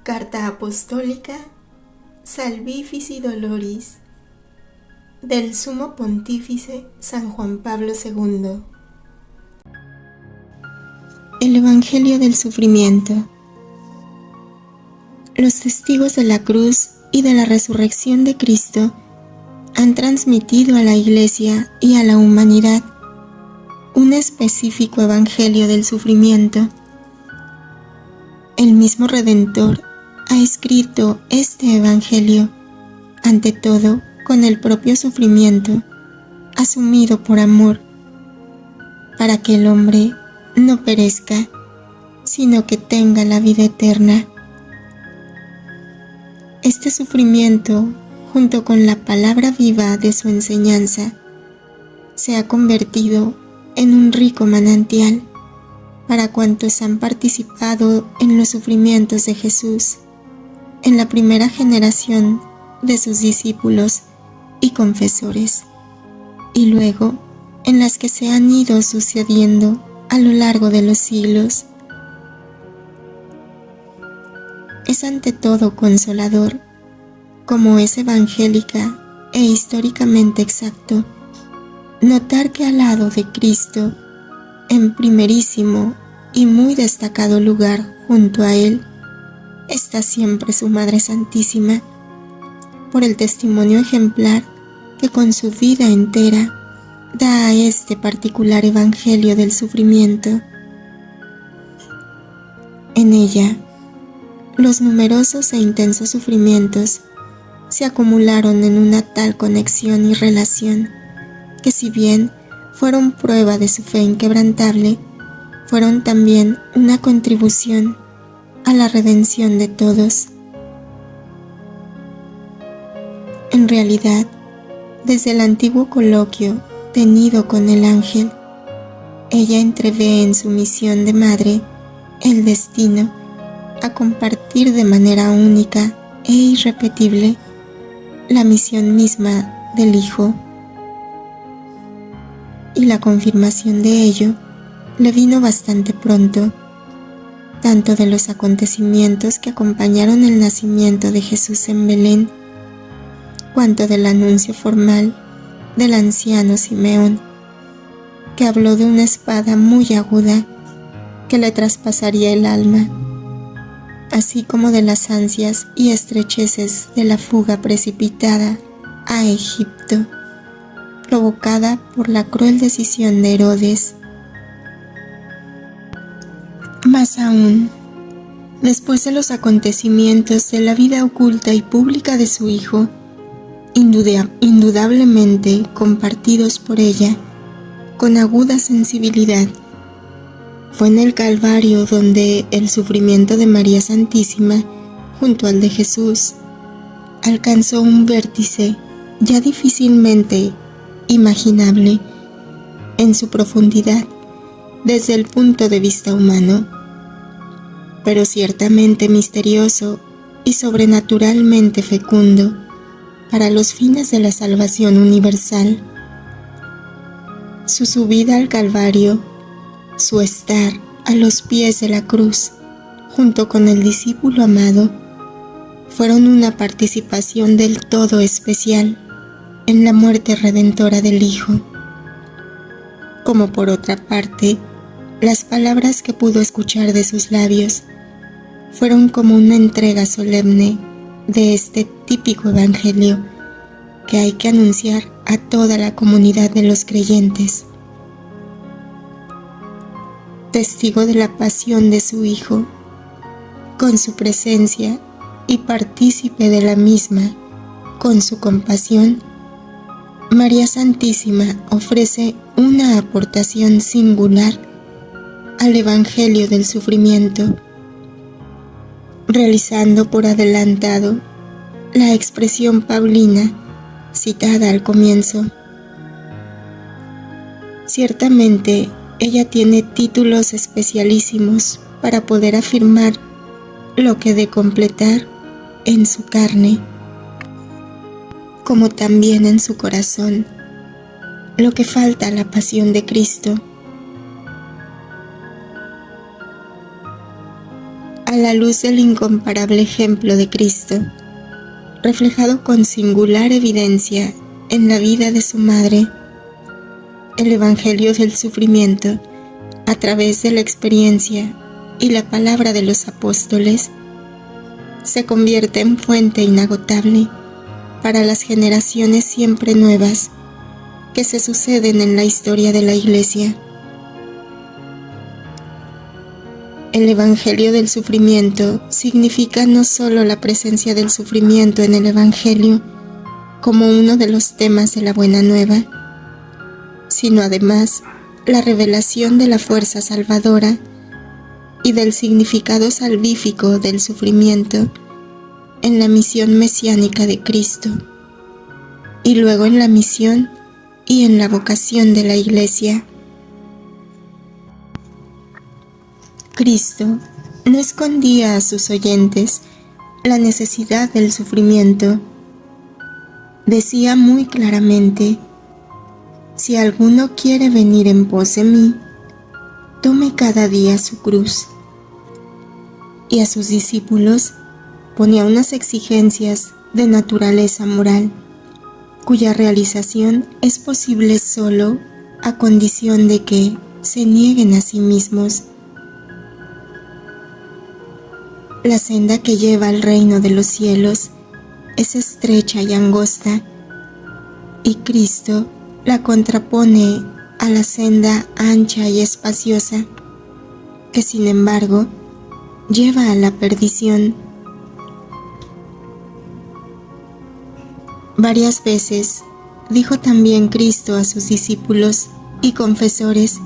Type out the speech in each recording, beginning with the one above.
Carta Apostólica Salvifici Doloris del Sumo Pontífice San Juan Pablo II. El Evangelio del Sufrimiento. Los testigos de la cruz y de la resurrección de Cristo han transmitido a la Iglesia y a la humanidad un específico Evangelio del sufrimiento. El mismo Redentor ha escrito este Evangelio, ante todo con el propio sufrimiento, asumido por amor, para que el hombre no perezca, sino que tenga la vida eterna. Este sufrimiento, junto con la palabra viva de su enseñanza, se ha convertido en un rico manantial para cuantos han participado en los sufrimientos de Jesús, en la primera generación de sus discípulos y confesores, y luego en las que se han ido sucediendo a lo largo de los siglos. Es ante todo consolador, como es evangélica e históricamente exacto, notar que al lado de Cristo, en primerísimo y muy destacado lugar junto a Él, está siempre su Madre Santísima, por el testimonio ejemplar que con su vida entera da a este particular Evangelio del sufrimiento. En ella, los numerosos e intensos sufrimientos se acumularon en una tal conexión y relación que, si bien fueron prueba de su fe inquebrantable, fueron también una contribución a la redención de todos. En realidad, desde el antiguo coloquio tenido con el ángel, ella entrevé en su misión de madre el destino a compartir de manera única e irrepetible la misión misma del Hijo. Y la confirmación de ello le vino bastante pronto, tanto de los acontecimientos que acompañaron el nacimiento de Jesús en Belén, cuanto del anuncio formal del anciano Simeón, que habló de una espada muy aguda que le traspasaría el alma, así como de las ansias y estrecheces de la fuga precipitada a Egipto, provocada por la cruel decisión de Herodes. Más aún, después de los acontecimientos de la vida oculta y pública de su Hijo, indudablemente compartidos por ella con aguda sensibilidad, fue en el Calvario donde el sufrimiento de María Santísima, junto al de Jesús, alcanzó un vértice ya difícilmente imaginable en su profundidad desde el punto de vista humano, pero ciertamente misterioso y sobrenaturalmente fecundo para los fines de la salvación universal. Su subida al Calvario, su estar a los pies de la cruz, junto con el discípulo amado, fueron una participación del todo especial en la muerte redentora del Hijo. Como por otra parte, las palabras que pudo escuchar de sus labios fueron como una entrega solemne de este típico Evangelio que hay que anunciar a toda la comunidad de los creyentes. Testigo de la pasión de su Hijo, con su presencia y partícipe de la misma, con su compasión, María Santísima ofrece una aportación singular al Evangelio del sufrimiento, realizando por adelantado la expresión paulina citada al comienzo. Ciertamente, ella tiene títulos especialísimos para poder afirmar lo que de completar en su carne, como también en su corazón, lo que falta a la pasión de Cristo. Al la luz del incomparable ejemplo de Cristo, reflejado con singular evidencia en la vida de su madre, el Evangelio del sufrimiento, a través de la experiencia y la palabra de los apóstoles, se convierte en fuente inagotable para las generaciones siempre nuevas que se suceden en la historia de la Iglesia. El Evangelio del sufrimiento significa no solo la presencia del sufrimiento en el Evangelio como uno de los temas de la Buena Nueva, sino además la revelación de la fuerza salvadora y del significado salvífico del sufrimiento en la misión mesiánica de Cristo, y luego en la misión y en la vocación de la Iglesia. Cristo no escondía a sus oyentes la necesidad del sufrimiento. Decía muy claramente: si alguno quiere venir en pos de mí, tome cada día su cruz. Y a sus discípulos ponía unas exigencias de naturaleza moral, cuya realización es posible solo a condición de que se nieguen a sí mismos. La senda que lleva al reino de los cielos es estrecha y angosta, y Cristo la contrapone a la senda ancha y espaciosa, que sin embargo lleva a la perdición. Varias veces dijo también Cristo a sus discípulos y confesores: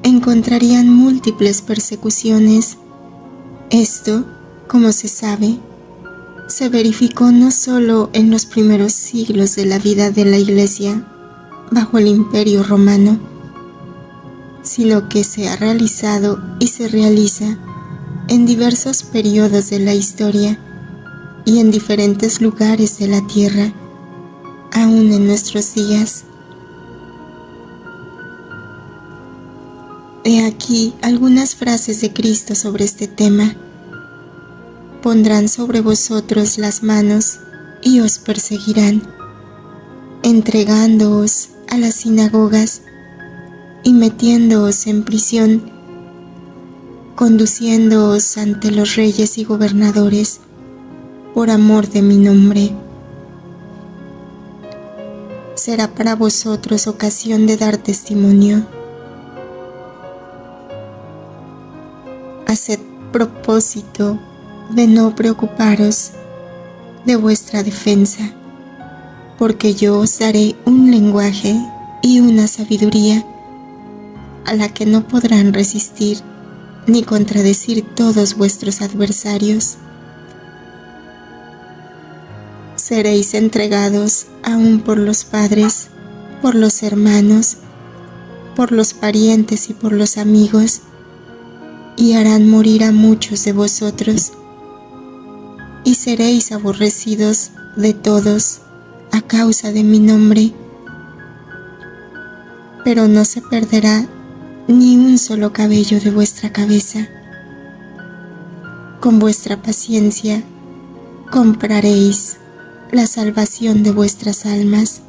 encontrarían múltiples persecuciones. Esto, como se sabe, se verificó no solo en los primeros siglos de la vida de la Iglesia bajo el Imperio Romano, sino que se ha realizado y se realiza en diversos periodos de la historia y en diferentes lugares de la tierra, aún en nuestros días. He aquí algunas frases de Cristo sobre este tema: pondrán sobre vosotros las manos y os perseguirán, entregándoos a las sinagogas y metiéndoos en prisión, conduciéndoos ante los reyes y gobernadores por amor de mi nombre. Será para vosotros ocasión de dar testimonio. Haced propósito de no preocuparos de vuestra defensa, porque yo os daré un lenguaje y una sabiduría a la que no podrán resistir ni contradecir todos vuestros adversarios. Seréis entregados aún por los padres, por los hermanos, por los parientes y por los amigos, y harán morir a muchos de vosotros, y seréis aborrecidos de todos a causa de mi nombre. Pero no se perderá ni un solo cabello de vuestra cabeza. Con vuestra paciencia compraréis la salvación de vuestras almas.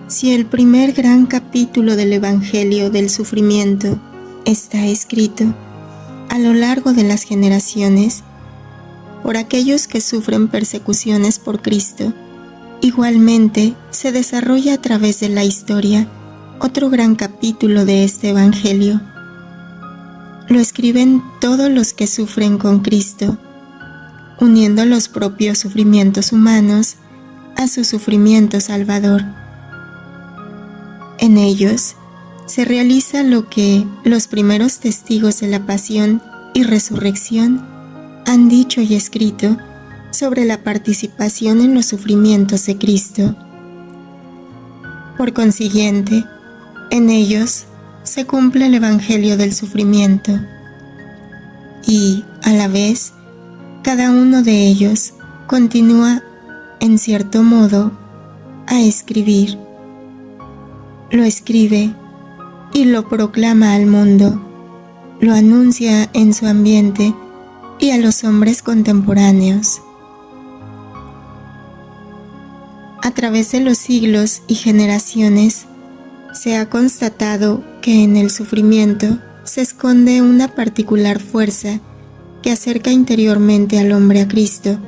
Si el primer gran capítulo del Evangelio del sufrimiento está escrito a lo largo de las generaciones por aquellos que sufren persecuciones por Cristo, igualmente se desarrolla a través de la historia otro gran capítulo de este Evangelio. Lo escriben todos los que sufren con Cristo, uniendo los propios sufrimientos humanos a su sufrimiento salvador. En ellos se realiza lo que los primeros testigos de la pasión y resurrección han dicho y escrito sobre la participación en los sufrimientos de Cristo. Por consiguiente, en ellos se cumple el Evangelio del sufrimiento y, a la vez, cada uno de ellos continúa, en cierto modo, a escribir. Lo escribe y lo proclama al mundo, lo anuncia en su ambiente y a los hombres contemporáneos. A través de los siglos y generaciones, se ha constatado que en el sufrimiento se esconde una particular fuerza que acerca interiormente al hombre a Cristo,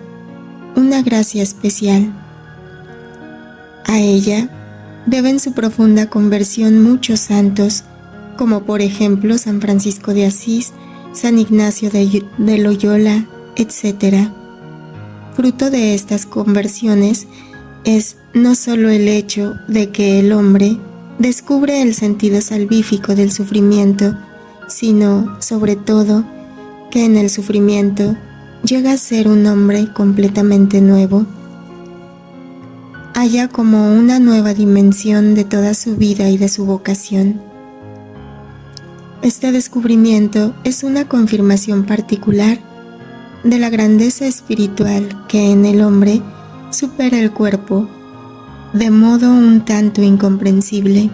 una gracia especial. A ella deben su profunda conversión muchos santos, como por ejemplo San Francisco de Asís, San Ignacio de Loyola, etc. Fruto de estas conversiones es no solo el hecho de que el hombre descubre el sentido salvífico del sufrimiento, sino, sobre todo, que en el sufrimiento llega a ser un hombre completamente nuevo. Halla como una nueva dimensión de toda su vida y de su vocación. Este descubrimiento es una confirmación particular de la grandeza espiritual que en el hombre supera el cuerpo, de modo un tanto incomprensible.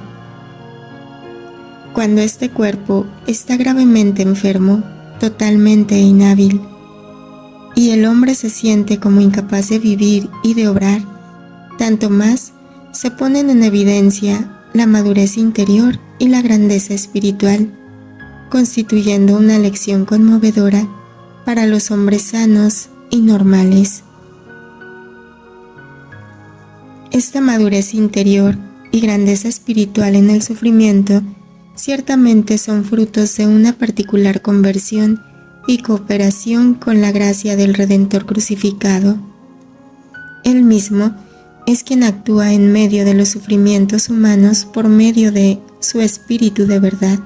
Cuando este cuerpo está gravemente enfermo, totalmente inhábil, y el hombre se siente como incapaz de vivir y de obrar, tanto más se ponen en evidencia la madurez interior y la grandeza espiritual, constituyendo una lección conmovedora para los hombres sanos y normales. Esta madurez interior y grandeza espiritual en el sufrimiento ciertamente son frutos de una particular conversión y cooperación con la gracia del Redentor crucificado. Él mismo es quien actúa en medio de los sufrimientos humanos por medio de su Espíritu de verdad,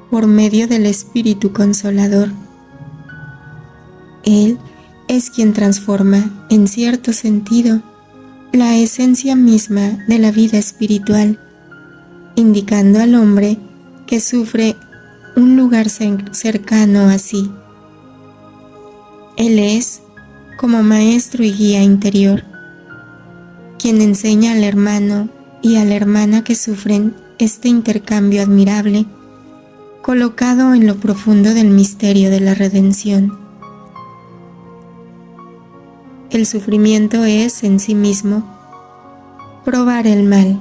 por medio del Espíritu Consolador. Él es quien transforma, en cierto sentido, la esencia misma de la vida espiritual, indicando al hombre que sufre un lugar cercano a sí. Él es, como maestro y guía interior, quien enseña al hermano y a la hermana que sufren este intercambio admirable, colocado en lo profundo del misterio de la redención. El sufrimiento es, en sí mismo, probar el mal,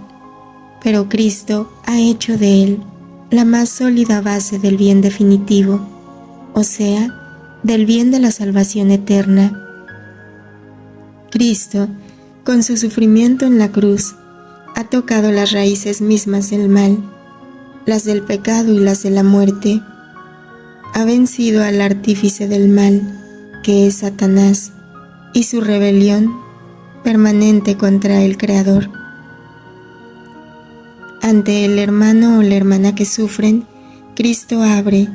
pero Cristo ha hecho de él la más sólida base del bien definitivo, o sea, del bien de la salvación eterna. Cristo, con su sufrimiento en la cruz, ha tocado las raíces mismas del mal, las del pecado y las de la muerte. Ha vencido al artífice del mal, que es Satanás, y su rebelión permanente contra el Creador. Ante el hermano o la hermana que sufren, Cristo abre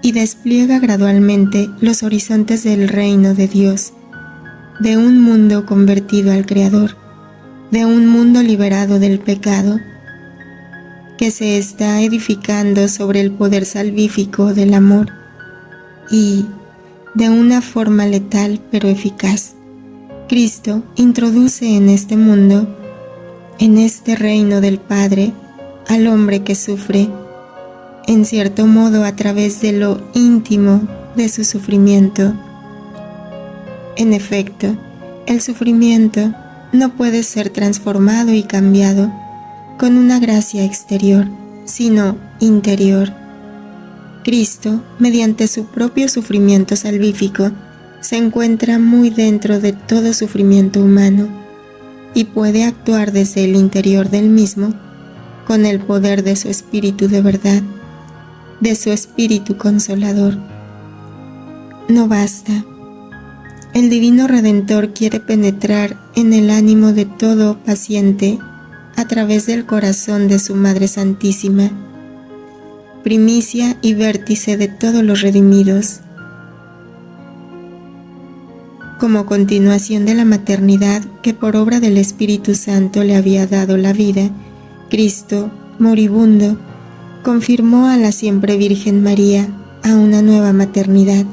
y despliega gradualmente los horizontes del reino de Dios, de un mundo convertido al Creador, de un mundo liberado del pecado, que se está edificando sobre el poder salvífico del amor y, de una forma letal pero eficaz, Cristo introduce en este mundo, en este reino del Padre, al hombre que sufre, en cierto modo a través de lo íntimo de su sufrimiento. En efecto, el sufrimiento no puede ser transformado y cambiado con una gracia exterior, sino interior. Cristo, mediante su propio sufrimiento salvífico, se encuentra muy dentro de todo sufrimiento humano y puede actuar desde el interior del mismo con el poder de su Espíritu de verdad, de su Espíritu Consolador. No basta. El Divino Redentor quiere penetrar en el ánimo de todo paciente a través del corazón de su Madre Santísima, primicia y vértice de todos los redimidos. Como continuación de la maternidad que por obra del Espíritu Santo le había dado la vida, Cristo, moribundo, confirmó a la siempre Virgen María a una nueva maternidad,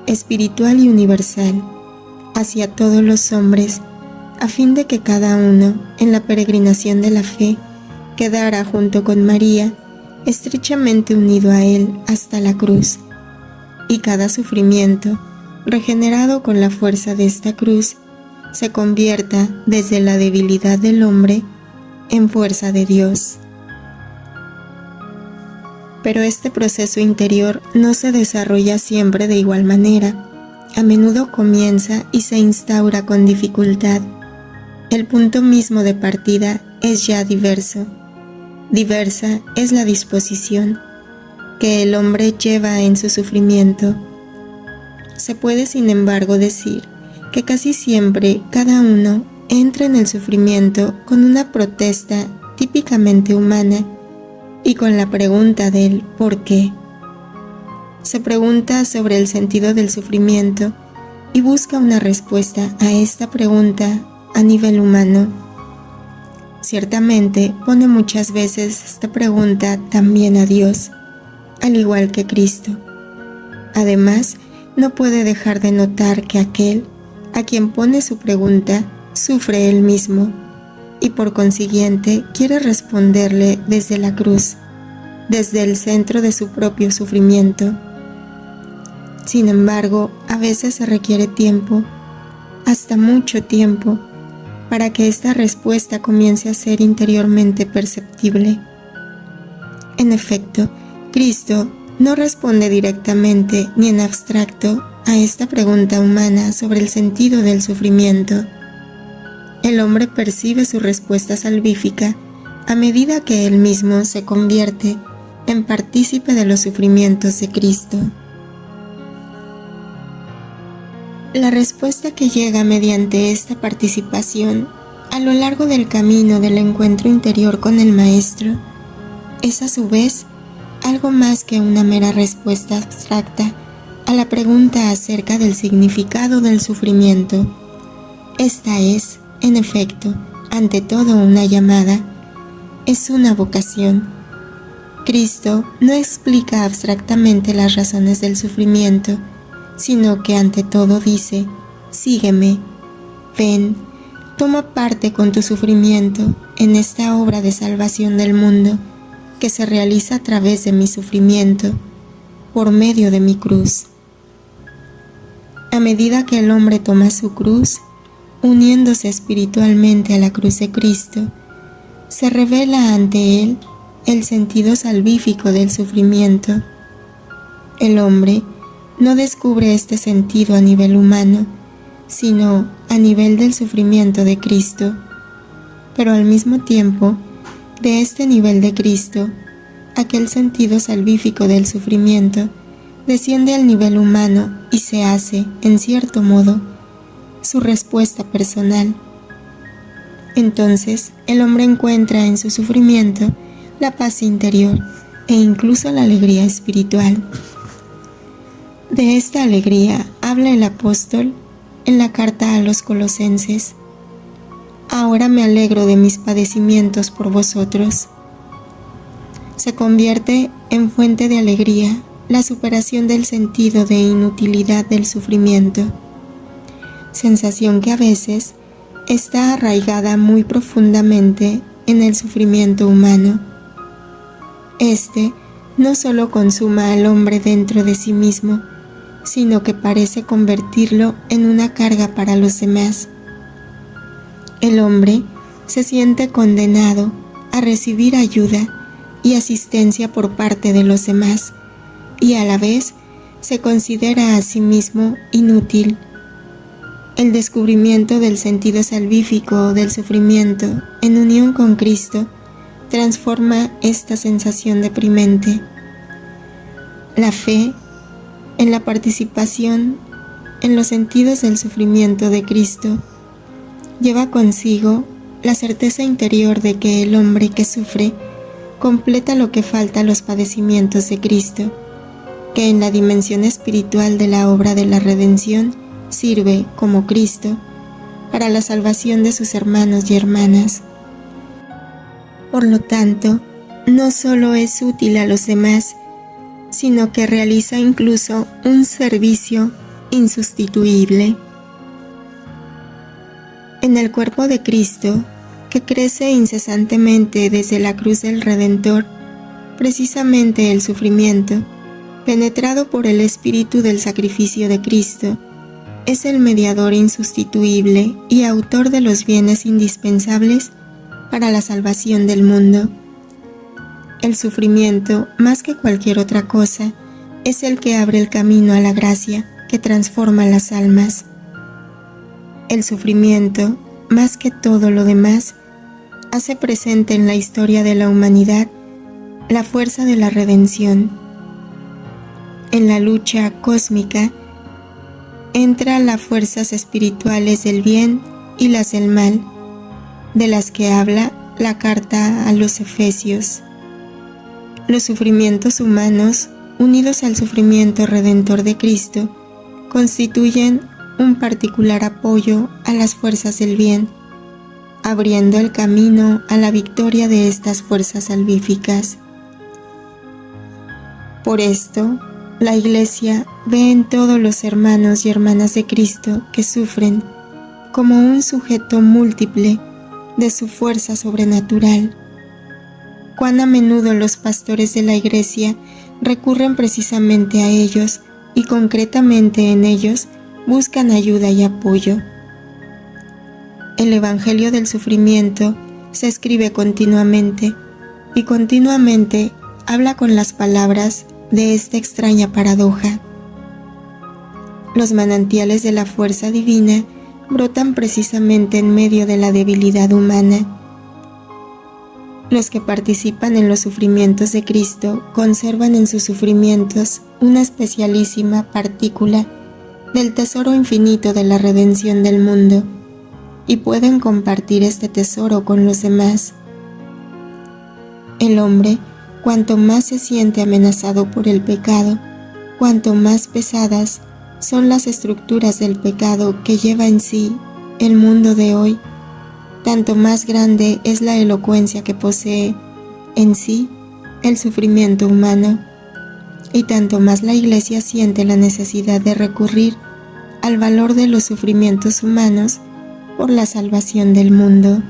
espiritual y universal, hacia todos los hombres, a fin de que cada uno, en la peregrinación de la fe, quedara junto con María estrechamente unido a Él hasta la cruz, y cada sufrimiento, regenerado con la fuerza de esta cruz, se convierta desde la debilidad del hombre en fuerza de Dios. Pero este proceso interior no se desarrolla siempre de igual manera. A menudo comienza y se instaura con dificultad. El punto mismo de partida es ya diverso. Diversa es la disposición que el hombre lleva en su sufrimiento. Se puede, sin embargo, decir que casi siempre cada uno entra en el sufrimiento con una protesta típicamente humana y con la pregunta del ¿por qué? Se pregunta sobre el sentido del sufrimiento y busca una respuesta a esta pregunta a nivel humano. Ciertamente pone muchas veces esta pregunta también a Dios, al igual que Cristo. Además, no puede dejar de notar que aquel a quien pone su pregunta sufre él mismo y por consiguiente quiere responderle desde la cruz, desde el centro de su propio sufrimiento. Sin embargo, a veces se requiere tiempo, hasta mucho tiempo, para que esta respuesta comience a ser interiormente perceptible. En efecto, Cristo no responde directamente ni en abstracto a esta pregunta humana sobre el sentido del sufrimiento. El hombre percibe su respuesta salvífica a medida que él mismo se convierte en partícipe de los sufrimientos de Cristo. La respuesta que llega mediante esta participación a lo largo del camino del encuentro interior con el Maestro es a su vez algo más que una mera respuesta abstracta a la pregunta acerca del significado del sufrimiento. Esta es, en efecto, ante todo una llamada, es una vocación. Cristo no explica abstractamente las razones del sufrimiento, sino que ante todo dice, sígueme, ven, toma parte con tu sufrimiento en esta obra de salvación del mundo que se realiza a través de mi sufrimiento, por medio de mi cruz. A medida que el hombre toma su cruz, uniéndose espiritualmente a la cruz de Cristo, se revela ante él el sentido salvífico del sufrimiento. El hombre no descubre este sentido a nivel humano, sino a nivel del sufrimiento de Cristo. Pero al mismo tiempo, de este nivel de Cristo, aquel sentido salvífico del sufrimiento desciende al nivel humano y se hace, en cierto modo, su respuesta personal. Entonces, el hombre encuentra en su sufrimiento la paz interior e incluso la alegría espiritual. De esta alegría habla el apóstol en la carta a los Colosenses. Ahora me alegro de mis padecimientos por vosotros. Se convierte en fuente de alegría la superación del sentido de inutilidad del sufrimiento, sensación que a veces está arraigada muy profundamente en el sufrimiento humano. Este no solo consuma al hombre dentro de sí mismo, sino que parece convertirlo en una carga para los demás. El hombre se siente condenado a recibir ayuda y asistencia por parte de los demás, y a la vez se considera a sí mismo inútil. El descubrimiento del sentido salvífico del sufrimiento en unión con Cristo transforma esta sensación deprimente. La fe en la participación en los sentidos del sufrimiento de Cristo lleva consigo la certeza interior de que el hombre que sufre completa lo que falta a los padecimientos de Cristo, que en la dimensión espiritual de la obra de la redención sirve, como Cristo, para la salvación de sus hermanos y hermanas. Por lo tanto, no solo es útil a los demás, sino que realiza incluso un servicio insustituible. En el cuerpo de Cristo, que crece incesantemente desde la cruz del Redentor, Precisamente el sufrimiento, penetrado por el espíritu del sacrificio de Cristo, es el mediador insustituible y autor de los bienes indispensables para la salvación del mundo. El sufrimiento, más que cualquier otra cosa, es el que abre el camino a la gracia que transforma las almas. El sufrimiento, más que todo lo demás, hace presente en la historia de la humanidad la fuerza de la redención. En la lucha cósmica entran las fuerzas espirituales del bien y las del mal, de las que habla la carta a los Efesios. Los sufrimientos humanos, unidos al sufrimiento redentor de Cristo, constituyen un particular apoyo a las fuerzas del bien, abriendo el camino a la victoria de estas fuerzas salvíficas. Por esto, la Iglesia ve en todos los hermanos y hermanas de Cristo que sufren como un sujeto múltiple de su fuerza sobrenatural. Cuán a menudo los pastores de la Iglesia recurren precisamente a ellos y concretamente en ellos buscan ayuda y apoyo. El Evangelio del sufrimiento se escribe continuamente y continuamente habla con las palabras de esta extraña paradoja. Los manantiales de la fuerza divina brotan precisamente en medio de la debilidad humana. Los que participan en los sufrimientos de Cristo conservan en sus sufrimientos una especialísima partícula del tesoro infinito de la redención del mundo y pueden compartir este tesoro con los demás. El hombre, cuanto más se siente amenazado por el pecado, cuanto más pesadas son las estructuras del pecado que lleva en sí el mundo de hoy, tanto más grande es la elocuencia que posee en sí el sufrimiento humano, y tanto más la Iglesia siente la necesidad de recurrir al valor de los sufrimientos humanos por la salvación del mundo.